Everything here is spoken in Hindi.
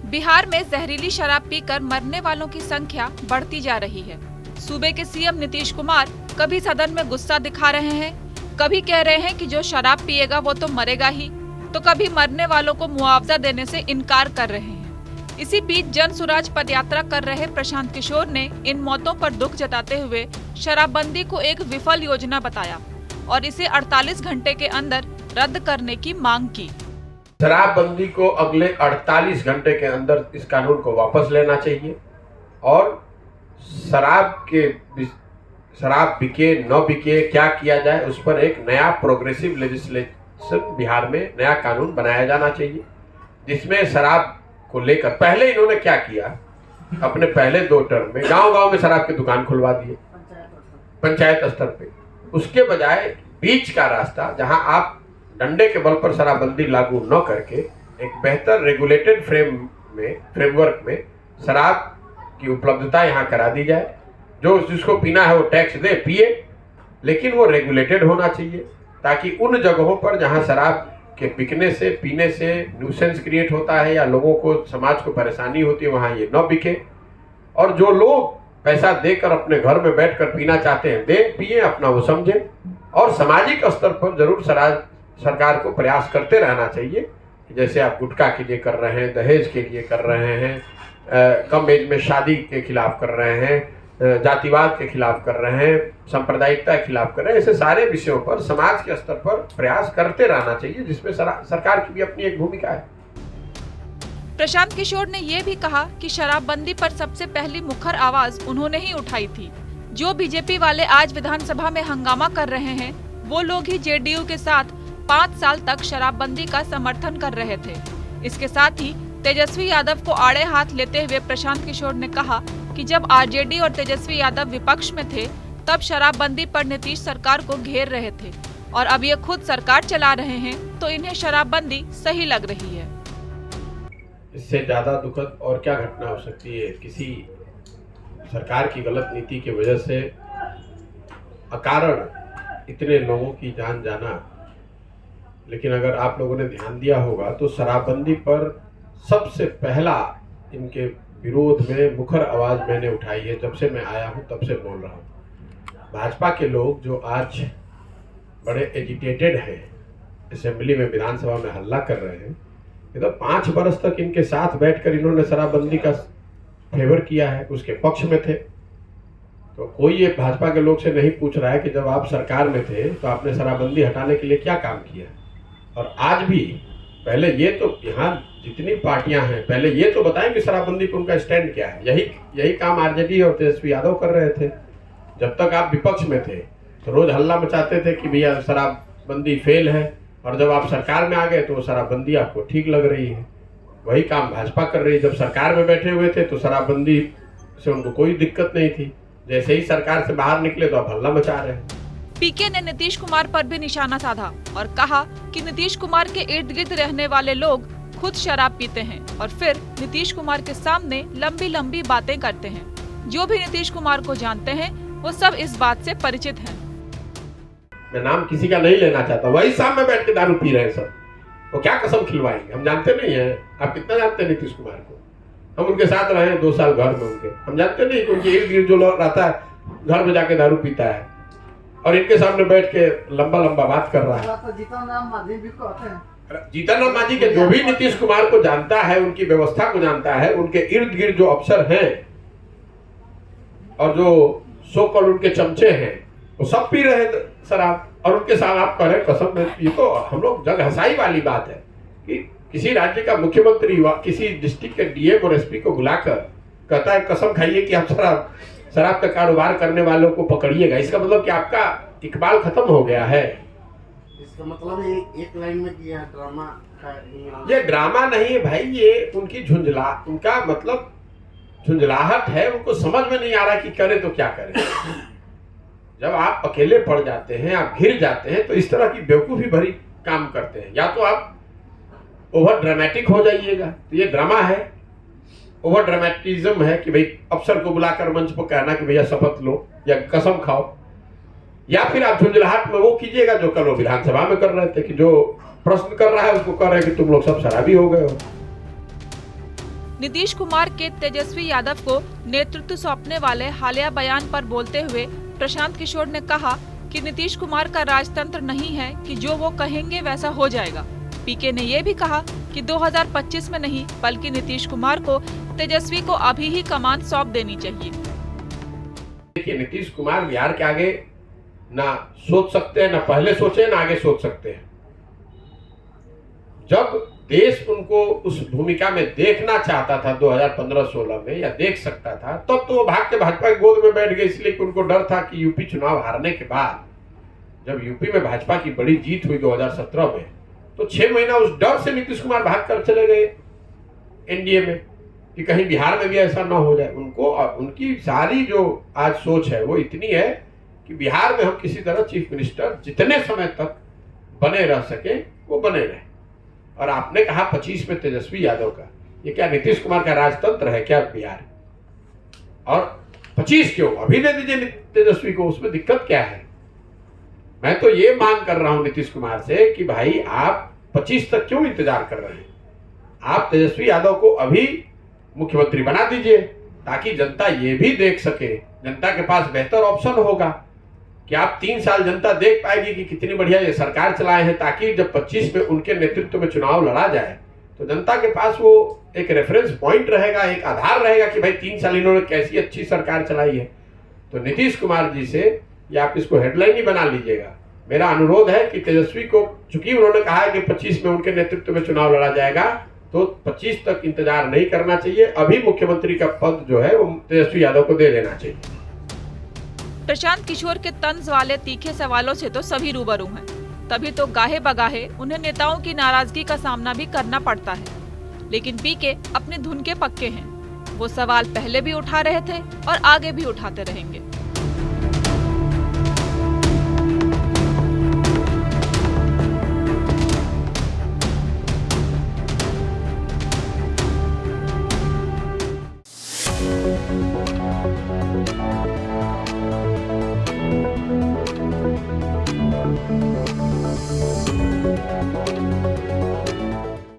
बिहार में जहरीली शराब पीकर मरने वालों की संख्या बढ़ती जा रही है। सूबे के सीएम नीतीश कुमार कभी सदन में गुस्सा दिखा रहे हैं, कभी कह रहे हैं कि जो शराब पिएगा वो तो मरेगा ही, तो कभी मरने वालों को मुआवजा देने से इनकार कर रहे हैं। इसी बीच जन सुराज पदयात्रा कर रहे प्रशांत किशोर ने इन मौतों पर दुख जताते हुए शराबबंदी को एक विफल योजना बताया और इसे 48 घंटे के अंदर रद्द करने की मांग की। शराबबंदी को अगले 48 घंटे के अंदर इस कानून को वापस लेना चाहिए और शराब बिके न बिके क्या किया जाए उस पर एक नया प्रोग्रेसिव लेजिस्लेशन बिहार में नया कानून बनाया जाना चाहिए, जिसमें शराब को लेकर पहले इन्होंने क्या किया, अपने पहले 2 टर्म में गांव-गांव में शराब की दुकान खुलवा दिए पंचायत स्तर पे। उसके बजाय बीच का रास्ता जहां आप डंडे के बल पर शराबबंदी लागू न करके एक बेहतर रेगुलेटेड फ्रेमवर्क में शराब की उपलब्धता यहाँ करा दी जाए। जो जिसको पीना है वो टैक्स दे पिए, लेकिन वो रेगुलेटेड होना चाहिए ताकि उन जगहों पर जहाँ शराब के बिकने से पीने से न्यूसेंस क्रिएट होता है या लोगों को समाज को परेशानी होती है वहाँ ये न बिके, और जो लोग पैसा देकर अपने घर में बैठकर पीना चाहते हैं दे पिए, अपना वो समझे। और सामाजिक स्तर पर जरूर सरकार को प्रयास करते रहना चाहिए, जैसे आप गुटखा के लिए कर रहे हैं, दहेज के लिए कर रहे हैं, कम एज में शादी के खिलाफ कर रहे हैं, जातिवाद के खिलाफ कर रहे हैं, सांप्रदायिकता के खिलाफ कर रहे हैं। ऐसे सारे विषयों पर समाज के स्तर पर प्रयास करते रहना चाहिए, जिसमें सरकार की भी अपनी एक भूमिका है। प्रशांत किशोर ने ये भी कहा कि शराबबंदी पर सबसे पहली मुखर आवाज उन्होंने ही उठाई थी। जो बीजेपी वाले आज विधानसभा में हंगामा कर रहे हैं वो लोग ही जेडीयू के साथ 5 साल तक शराबबंदी का समर्थन कर रहे थे। इसके साथ ही तेजस्वी यादव को आड़े हाथ लेते हुए प्रशांत किशोर ने कहा कि जब आरजेडी और तेजस्वी यादव विपक्ष में थे तब शराबबंदी पर नीतीश सरकार को घेर रहे थे और अब ये खुद सरकार चला रहे हैं तो इन्हें शराबबंदी सही लग रही है। इससे ज्यादा दुखद और क्या घटना हो सकती है? किसी सरकार की गलत नीति की वजह से अकारण इतने लोगों की जान जाना। लेकिन अगर आप लोगों ने ध्यान दिया होगा तो शराबबंदी पर सबसे पहला इनके विरोध में मुखर आवाज मैंने उठाई है। जब से मैं आया हूं तब से बोल रहा हूं। भाजपा के लोग जो आज बड़े एजिटेटेड हैं, असेंबली में विधानसभा में हल्ला कर रहे हैं, ये तो 5 वर्ष तक इनके साथ बैठकर इन्होंने शराबबंदी का फेवर किया है, उसके पक्ष में थे। तो कोई ये भाजपा के लोग से नहीं पूछ रहा है कि जब आप सरकार में थे तो आपने शराबबंदी हटाने के लिए क्या काम किया। और आज भी पहले ये तो यहाँ जितनी पार्टियां हैं पहले ये तो बताएं कि शराबबंदी पर उनका स्टैंड क्या है। यही काम आरजेडी और तेजस्वी यादव कर रहे थे। जब तक आप विपक्ष में थे तो रोज हल्ला मचाते थे कि भैया शराबबंदी फेल है, और जब आप सरकार में आ गए तो शराबबंदी आपको ठीक लग रही है। वही काम भाजपा कर रही है। जब सरकार में बैठे हुए थे तो शराबबंदी से उनको कोई दिक्कत नहीं थी, जैसे ही सरकार से बाहर निकले तो आप हल्ला मचा रहे हैं। पीके ने नीतीश कुमार पर भी निशाना साधा और कहा कि नीतीश कुमार के इर्द गिर्द रहने वाले लोग खुद शराब पीते हैं और फिर नीतीश कुमार के सामने लंबी लंबी बातें करते हैं। जो भी नीतीश कुमार को जानते हैं वो सब इस बात से परिचित हैं। मैं नाम किसी का नहीं लेना चाहता, वही सामने में बैठ के दारू पी रहे हैं सब। वो क्या कसम खिलवाएंगे? हम जानते नहीं है। आप कितना जानते हैं नीतीश कुमार को? हम उनके साथ रहे 2 साल घर में उनके, हम जानते नहीं कि उनके इर्द गिर्द जो लोग रहता है घर में जाके दारू पीता है और इनके सामने बैठ के लंबा लंबा बात कर रहा है। जीतन राम मांझी के जो भी नीतीश कुमार को जानता है, उनकी व्यवस्था को जानता है, उनके इर्द गिर्द जो अफसर हैं और जो सो कॉल्ड उनके चमचे हैं वो सब पी रहे शराब, और उनके साथ आप कह रहे कसम। ये तो हम लोग जग हंसाई वाली बात है कि किसी राज्य का मुख्यमंत्री किसी डिस्ट्रिक्ट के डीएम और एसपी को बुलाकर कहता है कसम खाइए कि आप शराब का कारोबार करने वालों को पकड़िएगा। इसका मतलब कि आपका इकबाल खत्म हो गया है। इसका मतलब एक लाइन में किया ड्रामा का। ये ड्रामा नहीं है भाई, ये उनकी उनका मतलब झुंझलाहट है। उनको समझ में नहीं आ रहा कि करे तो क्या करे। जब आप अकेले पड़ जाते हैं, आप घिर जाते हैं तो इस तरह की बेवकूफी भरी काम करते हैं। या तो आप ओवर ड्रामेटिक हो जाइएगा, तो ये ड्रामा है, ओवर ड्रामेटिज्म है कि भाई अफसर को बुलाकर मंच पर कहना कि भैया शपथ लो या कसम खाओ, या फिर आप झुंझलाहट में वो कीजिएगा जो कल वो विधानसभा में कर रहे थे कि जो प्रश्न कर रहा है उसको कह रहे हैं कि तुम लोग सब शराबी हो गए हो। नीतीश कुमार के तेजस्वी यादव को नेतृत्व सौंपने वाले हालिया बयान पर बोलते हुए प्रशांत किशोर ने कहा कि नीतीश कुमार का राजतंत्र नहीं है कि जो वो कहेंगे वैसा हो जाएगा। पीके ने ये भी कहा कि 2025 में नहीं बल्कि नीतीश कुमार को तेजस्वी को अभी ही कमान सौंप देनी चाहिए। देखिए, नीतीश कुमार बिहार के आगे ना सोच सकते हैं, ना पहले सोचे, ना आगे सोच सकते हैं। जब देश उनको उस भूमिका में देखना चाहता था 2015-16 में, या देख सकता था, तब तो वो भाग के भाजपा की गोद में बैठ गए, इसलिए कि उनको डर था कि यूपी चुनाव हारने के बाद, जब यूपी में भाजपा की बड़ी जीत हुई 2017 में, तो 6 महीना उस डर से नीतीश कुमार भाग कर चले गए एनडीए में कि कहीं बिहार में भी ऐसा ना हो जाए। उनको उनकी सारी जो आज सोच है वो इतनी है कि बिहार में हम किसी तरह चीफ मिनिस्टर जितने समय तक बने रह सके वो बने रहे। और आपने कहा 25 में तेजस्वी यादव का, ये क्या नीतीश कुमार का राजतंत्र है क्या बिहार? और 25 क्यों, अभी दे दीजिए तेजस्वी को, उसमें दिक्कत क्या है? मैं तो ये मांग कर रहा हूं नीतीश कुमार से कि भाई आप 25 तक क्यों इंतजार कर रहे हैं? आप तेजस्वी यादव को अभी मुख्यमंत्री बना दीजिए, ताकि जनता ये भी देख सके, जनता के पास बेहतर ऑप्शन होगा कि आप 3 साल जनता देख पाएगी कि कितनी बढ़िया ये सरकार चलाए हैं, ताकि जब 25 में उनके नेतृत्व में चुनाव लड़ा जाए तो जनता के पास वो एक रेफरेंस पॉइंट रहेगा, एक आधार रहेगा कि भाई 3 साल इन्होंने कैसी अच्छी सरकार चलाई है। तो नीतीश कुमार जी से या आप इसको हेडलाइन ही बना लीजिएगा, मेरा अनुरोध है कि तेजस्वी को, चूंकि उन्होंने कहा है कि 25 में उनके नेतृत्व में चुनाव लड़ा जाएगा, तो 25 तक इंतजार नहीं करना चाहिए, अभी मुख्यमंत्री का पद जो है वो तेजस्वी यादव को दे देना चाहिए। प्रशांत किशोर के तंज वाले तीखे सवालों से तो सभी रूबरू हैं, तभी तो गाहे बगाहे उन्हें नेताओं की नाराजगी का सामना भी करना पड़ता है। लेकिन पीके अपने धुन के पक्के हैं, वो सवाल पहले भी उठा रहे थे और आगे भी उठाते रहेंगे।